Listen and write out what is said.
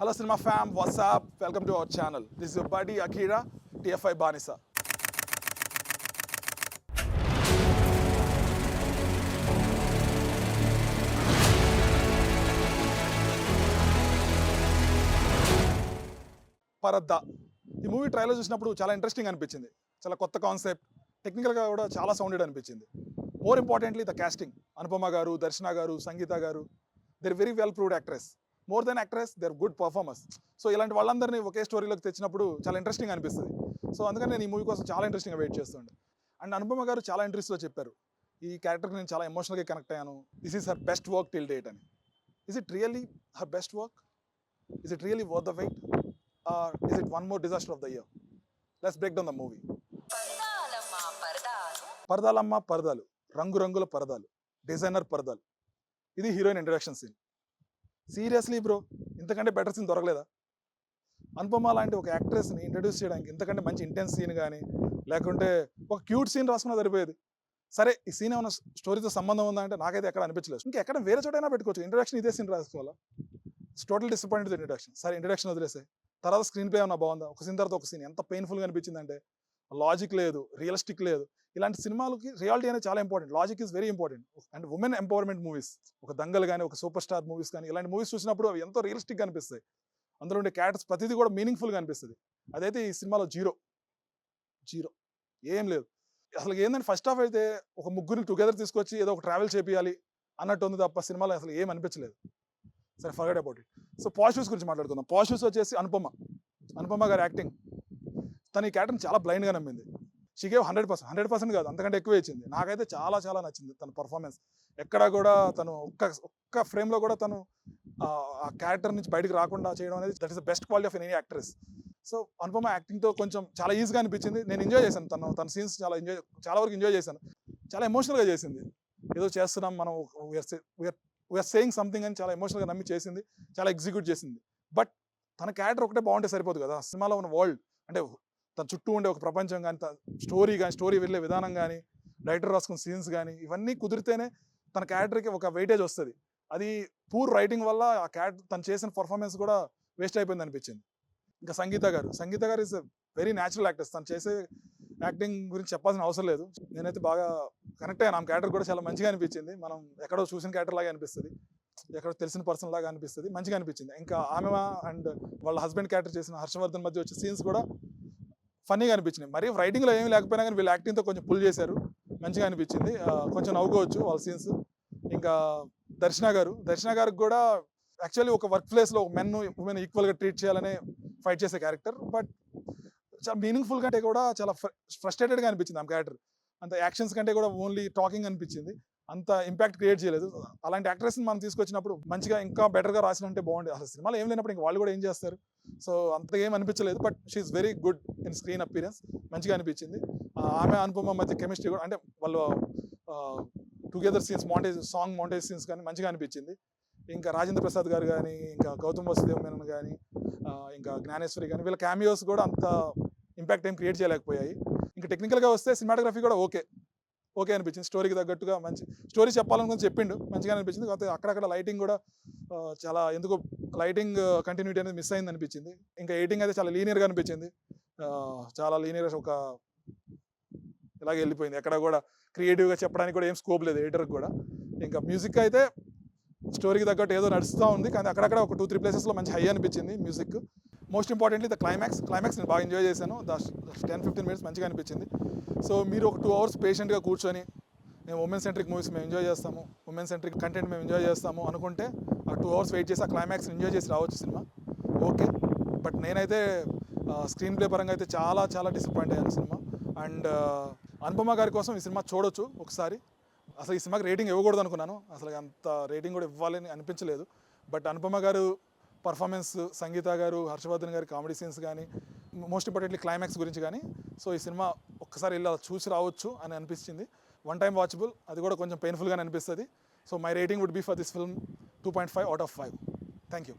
Hello Cinema fam, what's up? Welcome to our channel. This is your buddy Akira, TFI Banisa. పరద్దా ఈ movie trailer చూసినప్పుడు చాలా interesting అనిపించింది. చాలా కొత్త concept, టెక్నికల్గా కూడా చాలా సౌండెడ్ అనిపించింది. More importantly the casting. Anupama గారు, దర్శన గారు, సంగీత గారు, they're very well proved actress. More than actress, they're good performers. So ఇలాంటి వాళ్ళందరినీ ఒకే స్టోరీలోకి తెచ్చినప్పుడు చాలా ఇంట్రెస్టింగ్ అనిపిస్తుంది. సో అందుకని నేను ఈ మూవీ కోసం చాలా ఇంట్రెస్టింగ్గా వెయిట్ చేస్తుండే. అండ్ అనుపమ గారు చాలా ఇంట్రెస్ట్లో చెప్పారు, ఈ క్యారెక్టర్కి నేను చాలా ఎమోషనల్గా కనెక్ట్ అయ్యాను. This is her best work till date అని. Is it really her best work? Is it really worth the wait? Or is it one more disaster of the year? Let's break down the movie. పరదాలమ్మ పరదాలు, రంగు రంగుల పరదాలు, designer పరదాలు. ఇది heroine introduction scene. Seriously bro, ఇంతకంటే better scene దొరకలేదా? అనుపమ లాంటి ఒక యాక్ట్రెస్ని ఇంట్రడ్యూస్ చేయడానికి ఇంతకంటే మంచి ఇంటెన్స్ సీన్ కానీ, లేకుంటే ఒక క్యూట్ సీన్ రాసుకున్నా సరిపోయేది. సరే, ఈ సీన్ ఏమైనా స్టోరీతో సంబంధం ఉందా అంటే నాకైతే ఎక్కడ అనిపించలేదు. ఇంకా ఎక్కడ వేరే చోటైనా పెట్టుకోవచ్చు. ఇంట్రడక్షన్ ఇదే సీన్ రాసుకోవాలా? Total disappointed introduction. సరే, ఇంట్రడక్షన్ వదిలేసాయి. తర్వాత స్క్రీన్ ప్లే ఏమన్నా బాగుందా? ఒక సీన్ తర్వాత ఒక సీన్ ఎంత పెయిన్ఫుల్గా అనిపించింది అంటే, లాజిక్ లేదు, రియలిస్టిక్ లేదు. ఇలాంటి సినిమాలకి రియాలిటీ అనేది చాలా important. Logic is very important. And women empowerment movies, ఒక దంగల్ కానీ, ఒక సూపర్ స్టార్ మూవీస్ కానీ, ఇలాంటి మూవీస్ చూసినప్పుడు అవి ఎంతో రియలిస్టిక్గా అనిపిస్తాయి. అందులో ఉండే క్యారెక్టర్స్ ప్రతిదీ కూడా మీనింగ్ఫుల్గా అనిపిస్తుంది. అదైతే ఈ సినిమాలో జీరో జీరో ఏం లేదు. అసలు ఏంటంటే ఫస్ట్ హాఫ్ అయితే ఒక ముగ్గురిని టుగెదర్ తీసుకొచ్చి ఏదో ఒక ట్రావెల్ చేపియాలి అన్నట్టు ఉంది తప్ప సినిమాలో అసలు ఏం అనిపించలేదు. సరే, forget about it. So positives గురించి మాట్లాడుకుందాం. పాజిటివ్స్ వచ్చేసి అనుపమ గారి యాక్టింగ్. తన ఈ క్యారెక్టర్ని చాలా బ్లైండ్గా నమ్మింది. షీ గేవ్ 100% కాదు, అంతకంటే ఎక్కువ ఇచ్చింది. నాకైతే చాలా చాలా నచ్చింది తన పర్ఫార్మెన్స్. ఎక్కడ కూడా తను ఒక్క ఫ్రేమ్లో కూడా తను ఆ క్యారెక్టర్ నుంచి బయటకు రాకుండా చేయడం అనేది that is the best quality of any actress. So Anupama యాక్టింగ్తో కొంచెం చాలా ఈజీగా అనిపించింది. నేను ఎంజాయ్ చేశాను. తన సీన్స్ చాలా వరకు ఎంజాయ్ చేశాను. చాలా ఎమోషనల్గా చేసింది. ఏదో చేస్తున్నాం మనం, వీఆర్ సేయింగ్ సంథింగ్ అని చాలా ఎమోషనల్గా నమ్మి చేసింది. చాలా ఎగ్జిక్యూట్ చేసింది. బట్ తన క్యారెక్టర్ ఒకటే బాగుంటే సరిపోదు కదా. సినిమాలో ఉన్న వరల్డ్ అంటే తన చుట్టూ ఉండే ఒక ప్రపంచం కానీ, స్టోరీ వెళ్ళే విధానం కానీ, డైరెక్టర్ రాసుకున్న సీన్స్ కానీ, ఇవన్నీ కుదిరితేనే తన క్యారెక్టర్కి ఒక వెయిటేజ్ వస్తుంది. అది పూర్ రైటింగ్ వల్ల ఆ క్యారెక్టర్ తను చేసిన పర్ఫార్మెన్స్ కూడా వేస్ట్ అయిపోయింది అనిపించింది. ఇంకా సంగీత గారు ఇస్ వెరీ న్యాచురల్ యాక్టర్స్. తను చేసే యాక్టింగ్ గురించి చెప్పాల్సిన అవసరం లేదు. నేనైతే బాగా కనెక్ట్ అయ్యాను. ఆ క్యారెక్టర్ కూడా చాలా మంచిగా అనిపించింది. మనం ఎక్కడో చూసిన క్యారెక్టర్ లాగా అనిపిస్తుంది, ఎక్కడో తెలిసిన పర్సన్ లాగా అనిపిస్తుంది. మంచిగా అనిపించింది. ఇంకా ఆమె అండ్ వాళ్ళ హస్బెండ్ క్యారెక్టర్ చేసిన హర్షవర్ధన్ మధ్య వచ్చే సీన్స్ కూడా ఫన్నీగా అనిపించినాయి. మరి రైటింగ్లో ఏమీ లేకపోయినా కానీ వీళ్ళు యాక్టింగ్తో కొంచెం పుల్ చేశారు. మంచిగా అనిపించింది. కొంచెం నవ్వుకోవచ్చు వాళ్ళ సీన్స్. ఇంకా దర్శన గారికి కూడా యాక్చువల్లీ ఒక వర్క్ ప్లేస్లో ఒక ఉమెన్ ఈక్వల్గా ట్రీట్ చేయాలనే ఫైట్ చేసే క్యారెక్టర్. బట్ చాలా మీనింగ్ఫుల్ కంటే కూడా చాలా ఫ్రస్ట్రేటెడ్గా అనిపించింది ఆమె క్యారెక్టర్. అంత యాక్షన్స్ కంటే కూడా ఓన్లీ టాకింగ్ అనిపించింది. అంత ఇంపాక్ట్ క్రియేట్ చేయలేదు. అలాంటి యాక్ట్రెస్ని మనం తీసుకొచ్చినప్పుడు మంచిగా ఇంకా బెటర్గా రాసినంటే బాగుండేది. అసలు సినిమాలో ఏం లేనప్పుడు ఇంకా వాళ్ళు కూడా ఏం చేస్తారు? సో అంతగా ఏం అనిపించలేదు. But she's very good in screen appearance. మంచిగా అనిపించింది. ఆమె అనుపమ మధ్య కెమిస్ట్రీ కూడా, అంటే వాళ్ళు together scenes, song montage scenes కానీ మంచిగా అనిపించింది. ఇంకా రాజేంద్ర ప్రసాద్ గారు కానీ, ఇంకా గౌతమ్ వాసుదేవ్ మేనన్ కానీ, ఇంకా జ్ఞానేశ్వరి కానీ, వీళ్ళ క్యామియోస్ కూడా అంత ఇంపాక్ట్ ఏం క్రియేట్ చేయలేకపోయాయి. ఇంకా టెక్నికల్గా వస్తే సినిమాటోగ్రఫీ కూడా ఓకే అనిపించింది. స్టోరీకి తగ్గట్టుగా మంచి స్టోరీ చెప్పాలనుకుని చెప్పిండు, మంచిగా అనిపించింది. కాకపోతే అక్కడక్కడ లైటింగ్ కూడా చాలా ఎందుకో లైటింగ్ కంటిన్యూటీ అనేది మిస్ అయింది అనిపించింది. ఇంకా ఎడిటింగ్ అయితే చాలా లీనియర్గా అనిపించింది. చాలా లీనియర్, ఒక ఇలాగే వెళ్ళిపోయింది. ఎక్కడ కూడా క్రియేటివ్గా చెప్పడానికి కూడా ఏం స్కోప్ లేదు ఎడిటర్కి కూడా. ఇంకా మ్యూజిక్ అయితే స్టోరీకి తగ్గట్టు ఏదో నడుస్తూ ఉంది, కానీ అక్కడక్కడ ఒక 2-3 ప్లేసెస్లో మంచి హై అనిపించింది music. Most importantly the climax నేను బాగా ఎంజాయ్ చేశాను. 10-15 మినిట్స్ మంచిగా అనిపించింది. సో మీరు ఒక 2 అవర్స్ పేషెంట్గా కూర్చొని మేము ఉమెన్ సెంట్రిక్ మూవీస్ మేము ఎంజాయ్ చేస్తాము, ఉమెన్ సెంట్రిక్ కంటెంట్ మేము ఎంజాయ్ చేస్తాము అనుకుంటే ఆ 2 అవర్స్ వెయిట్ చేసి ఆ క్లైమాక్స్ని ఎంజాయ్ చేసి రావచ్చు సినిమా. ఓకే, బట్ నేనైతే స్క్రీన్ ప్లే పరంగా అయితే చాలా చాలా డిసప్పాయింట్ అయ్యాను సినిమా. అండ్ అనుపమ గారి కోసం ఈ సినిమా చూడొచ్చు ఒకసారి. అసలు ఈ సినిమాకి రేటింగ్ ఇవ్వకూడదు అనుకున్నాను, అసలు అంత రేటింగ్ కూడా ఇవ్వాలని అనిపించలేదు. బట్ అనుపమ గారు పర్ఫార్మెన్స్, సంగీత గారు, హర్షవర్ధన్ గారి కామెడీ సీన్స్ కానీ, మోస్ట్ ఇంపార్టెంట్లీ క్లైమాక్స్ గురించి కానీ, సో ఈ సినిమా ఒక్కసారి వెళ్ళి అలా చూసి రావచ్చు అని అనిపించింది. వన్ టైం వాచబుల్, అది కూడా కొంచెం పెయిన్ఫుల్గానే అనిపిస్తుంది. So my rating would be for this film 2.5 out of 5. Thank you.